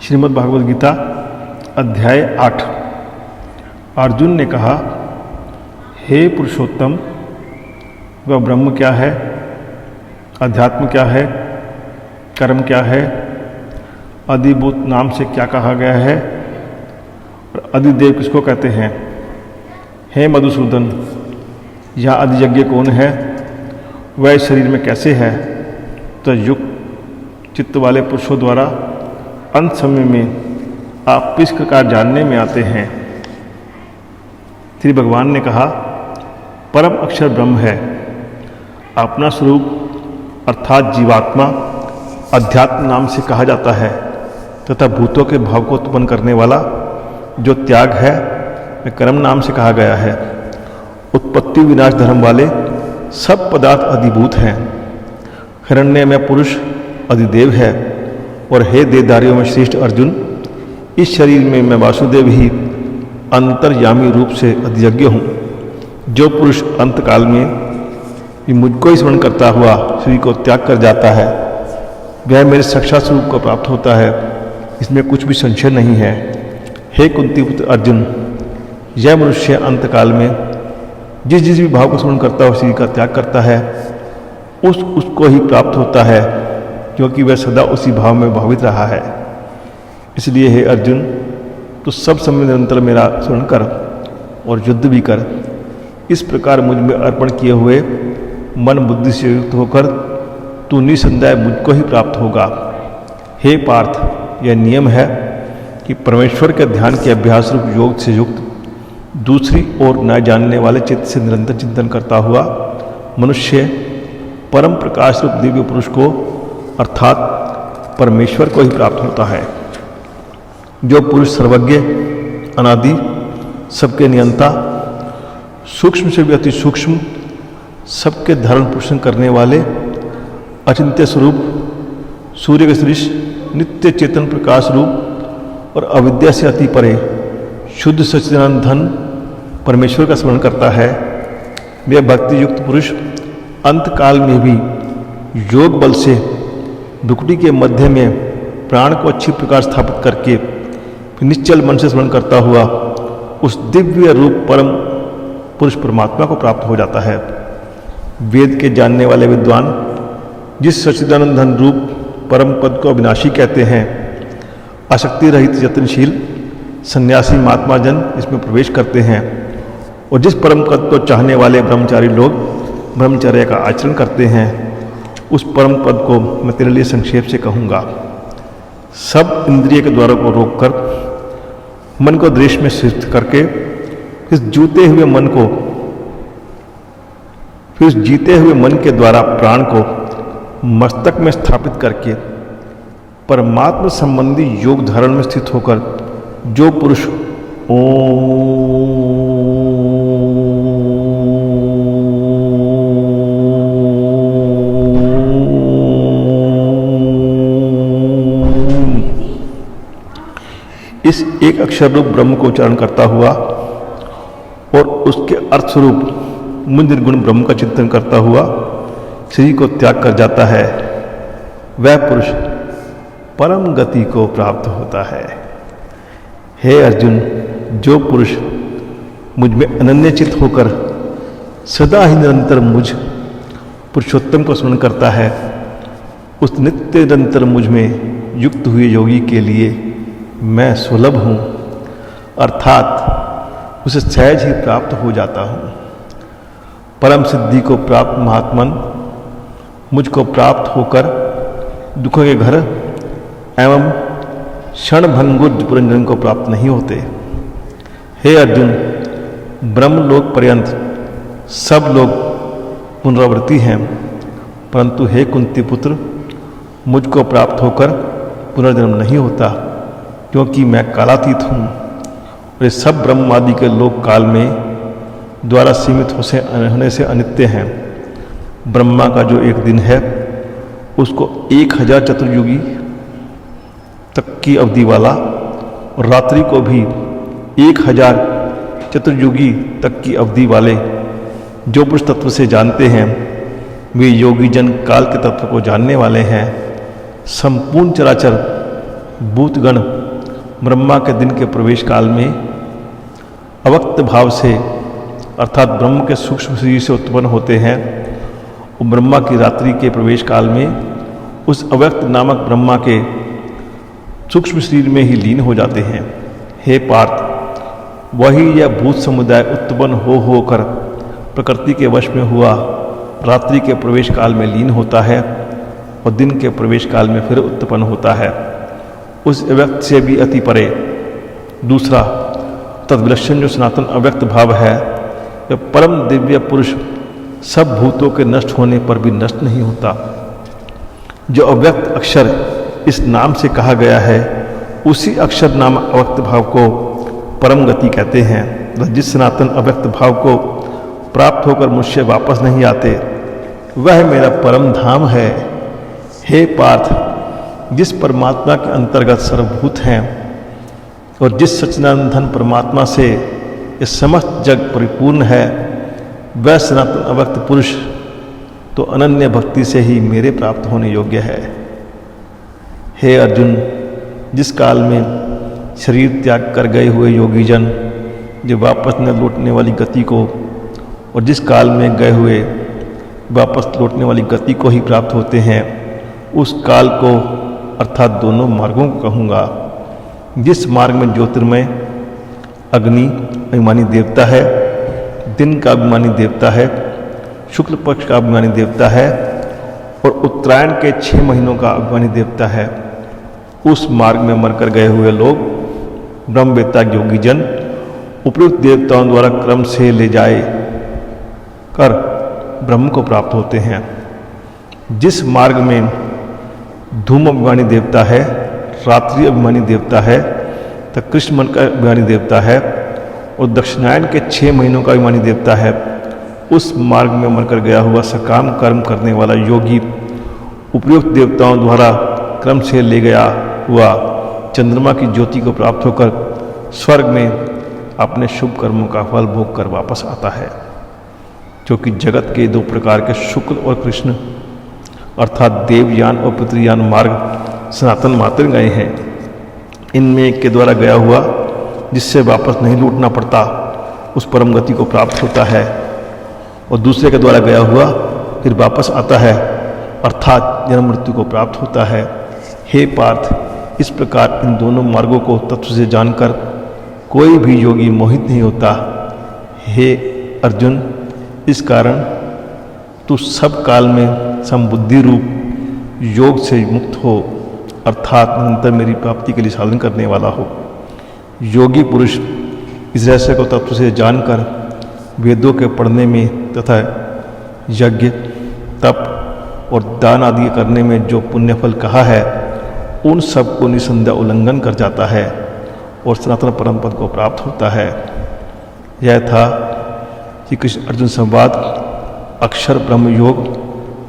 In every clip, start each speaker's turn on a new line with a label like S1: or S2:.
S1: श्रीमद् भागवत गीता अध्याय 8। अर्जुन ने कहा, हे पुरुषोत्तम, वह ब्रह्म क्या है, अध्यात्म क्या है, कर्म क्या है, अधिभूत नाम से क्या कहा गया है और अधिदेव किसको कहते हैं। हे मधुसूदन, यह अधियज्ञ कौन है, वह इस शरीर में कैसे है। तो युक्त चित्त वाले पुरुषों द्वारा अंत समय में आप इस प्रकार जानने में आते हैं। श्री भगवान ने कहा, परम अक्षर ब्रह्म है, अपना स्वरूप अर्थात जीवात्मा अध्यात्म नाम से कहा जाता है तथा भूतों के भाव को उत्पन्न करने वाला जो त्याग है वह कर्म नाम से कहा गया है। उत्पत्ति विनाश धर्म वाले सब पदार्थ अधिभूत हैं। हिरण्य में पुरुष अधिदेव है। और हे देहधारियों में श्रेष्ठ अर्जुन, इस शरीर में मैं वासुदेव ही अंतर्यामी रूप से अधियज्ञ हूँ। जो पुरुष अंतकाल में मुझको ही स्मरण करता हुआ शरीर को त्याग कर जाता है, वह मेरे साक्षात स्वरूप को प्राप्त होता है, इसमें कुछ भी संशय नहीं है। हे कुंती पुत्र अर्जुन, यह मनुष्य अंतकाल में जिस भी भाव को स्मरण करता हुआ शरीर का त्याग करता है उसको ही प्राप्त होता है, क्योंकि वह सदा उसी भाव में भावित रहा है। इसलिए हे अर्जुन, तो सब समय निरंतर मेरा स्मरण कर और युद्ध भी कर। इस प्रकार मुझ में अर्पण किए हुए मन बुद्धि से युक्त होकर तू निसंदेह मुझको ही प्राप्त होगा। हे पार्थ, यह नियम है कि परमेश्वर के ध्यान के अभ्यास रूप योग से युक्त दूसरी ओर न जानने वाले चित्त से निरंतर चिंतन करता हुआ मनुष्य परम प्रकाश रूप दिव्य पुरुष को अर्थात परमेश्वर को ही प्राप्त होता है। जो पुरुष सर्वज्ञ, अनादि, सबके नियंता, सूक्ष्म से भी अति सूक्ष्म, सबके धारण पोषण करने वाले, अचिंत्य स्वरूप, सूर्य के सदृश, नित्य चेतन प्रकाश रूप और अविद्या से अति परे शुद्ध सच्चिदानंद धन परमेश्वर का स्मरण करता है, वह भक्ति युक्त पुरुष अंतकाल में भी योग बल से भ्रुकुटी के मध्य में प्राण को अच्छी प्रकार स्थापित करके निश्चल मन से स्मरण करता हुआ उस दिव्य रूप परम पुरुष परमात्मा को प्राप्त हो जाता है। वेद के जानने वाले विद्वान जिस सच्चिदानंद धन रूप परम पद को अविनाशी कहते हैं, आसक्ति रहित यत्नशील सन्यासी महात्मा जन इसमें प्रवेश करते हैं। और जिस परम पद को चाहने वाले ब्रह्मचारी लोग ब्रह्मचर्य का आचरण करते हैं, उस परम पद को मैं तेरे लिए संक्षेप से कहूँगा। सब इंद्रिय के द्वारों को रोककर मन को दृश्य में स्थित करके इस जीते हुए मन के द्वारा प्राण को मस्तक में स्थापित करके परमात्मा संबंधी योग धारण में स्थित होकर जो पुरुष इस एक अक्षर रूप ब्रह्म को उच्चारण करता हुआ और उसके अर्थ स्वरूप मुझ निर्गुण ब्रह्म का चिंतन करता हुआ शरीर को त्याग कर जाता है, वह पुरुष परम गति को प्राप्त होता है। हे अर्जुन, जो पुरुष मुझ में अनन्यचित होकर सदा ही निरंतर मुझ पुरुषोत्तम को स्मरण करता है, उस नित्य निरंतर मुझ में युक्त हुए योगी के लिए मैं सुलभ हूँ, अर्थात उसे सहज ही प्राप्त हो जाता हूँ। परम सिद्धि को प्राप्त महात्मन मुझको प्राप्त होकर दुखों के घर एवं क्षणभंगुर पुरंजन को प्राप्त नहीं होते। हे अर्जुन, ब्रह्मलोक पर्यंत सब लोग पुनरावृत्ति हैं, परंतु हे कुंती पुत्र, मुझको प्राप्त होकर पुनर्जन्म नहीं होता, क्योंकि मैं कालातीत हूँ और ये सब ब्रह्म आदि के लोक काल में द्वारा सीमित होने से अनित्य हैं। ब्रह्मा का जो एक दिन है उसको 1000 चतुर्युगी तक की अवधि वाला और रात्रि को भी 1000 चतुर्युगी तक की अवधि वाले जो पुरुष तत्व से जानते हैं, वे योगी जन काल के तत्व को जानने वाले हैं। संपूर्ण चराचर भूतगण ब्रह्मा के दिन के प्रवेश काल में अव्यक्त भाव से अर्थात ब्रह्म के सूक्ष्म शरीर से उत्पन्न होते हैं और ब्रह्मा की रात्रि के प्रवेश काल में उस अव्यक्त नामक ब्रह्मा के सूक्ष्म शरीर में ही लीन हो जाते हैं। हे पार्थ, वही यह भूत समुदाय उत्पन्न होकर प्रकृति के वश में हुआ रात्रि के प्रवेश काल में लीन होता है और दिन के प्रवेश काल में फिर उत्पन्न होता है। उस अव्यक्त से भी अति परे दूसरा तद्विलक्षण जो सनातन अव्यक्त भाव है, वह परम दिव्य पुरुष सब भूतों के नष्ट होने पर भी नष्ट नहीं होता। जो अव्यक्त अक्षर इस नाम से कहा गया है, उसी अक्षर नाम अव्यक्त भाव को परम गति कहते हैं। जिस सनातन अव्यक्त भाव को प्राप्त होकर मुझसे वापस नहीं आते, वह मेरा परम धाम है। हे पार्थ, जिस परमात्मा के अंतर्गत सर्वभूत हैं और जिस सच्चिदानंद परमात्मा से ये समस्त जग परिपूर्ण है, वह सनातन अव्यक्त पुरुष तो अनन्य भक्ति से ही मेरे प्राप्त होने योग्य है। हे अर्जुन, जिस काल में शरीर त्याग कर गए हुए योगी जन जो वापस न लौटने वाली गति को और जिस काल में गए हुए वापस लौटने वाली गति को ही प्राप्त होते हैं, उस काल को अर्थात दोनों मार्गों को कहूँगा। जिस मार्ग में ज्योतिर्मय अग्नि अभिमानी देवता है, दिन का अभिमानी देवता है, शुक्ल पक्ष का अभिमानी देवता है और उत्तरायण के 6 महीनों का अभिमानी देवता है, उस मार्ग में मरकर गए हुए लोग ब्रह्मवेत्ता योगी जन उपयुक्त देवताओं द्वारा क्रम से ले जाए कर ब्रह्म को प्राप्त होते हैं। जिस मार्ग में धूम अभिमानी देवता है, रात्रि अभिमानी देवता है, तो कृष्ण मन का अभिमानी देवता है और दक्षिणायन के 6 महीनों का अभिमानी देवता है, उस मार्ग में मरकर गया हुआ सकाम कर्म करने वाला योगी उपयुक्त देवताओं द्वारा क्रम से ले गया हुआ चंद्रमा की ज्योति को प्राप्त होकर स्वर्ग में अपने शुभ कर्मों का फल भोग कर वापस आता है। जो कि जगत के 2 प्रकार के शुक्ल और कृष्ण अर्थात देवयान और पितृयान मार्ग सनातन मात्र गए हैं। इनमें एक के द्वारा गया हुआ जिससे वापस नहीं लौटना पड़ता, उस परम गति को प्राप्त होता है और दूसरे के द्वारा गया हुआ फिर वापस आता है अर्थात जन्म मृत्यु को प्राप्त होता है। हे पार्थ, इस प्रकार इन दोनों मार्गों को तत्व से जानकर कोई भी योगी मोहित नहीं होता। हे अर्जुन, इस कारण तू सब काल में समबुद्धि रूप योग से मुक्त हो अर्थात निरंतर मेरी प्राप्ति के लिए साधन करने वाला हो। योगी पुरुष इस रहस्य को तत्व से जानकर वेदों के पढ़ने में तथा यज्ञ तप और दान आदि करने में जो पुण्यफल कहा है, उन सब को निसंदेह उल्लंघन कर जाता है और सनातन परम पद को प्राप्त होता है। यह था श्री कृष्ण अर्जुन संवाद अक्षर ब्रह्म योग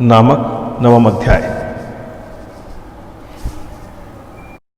S1: नामक 9वां अध्याय।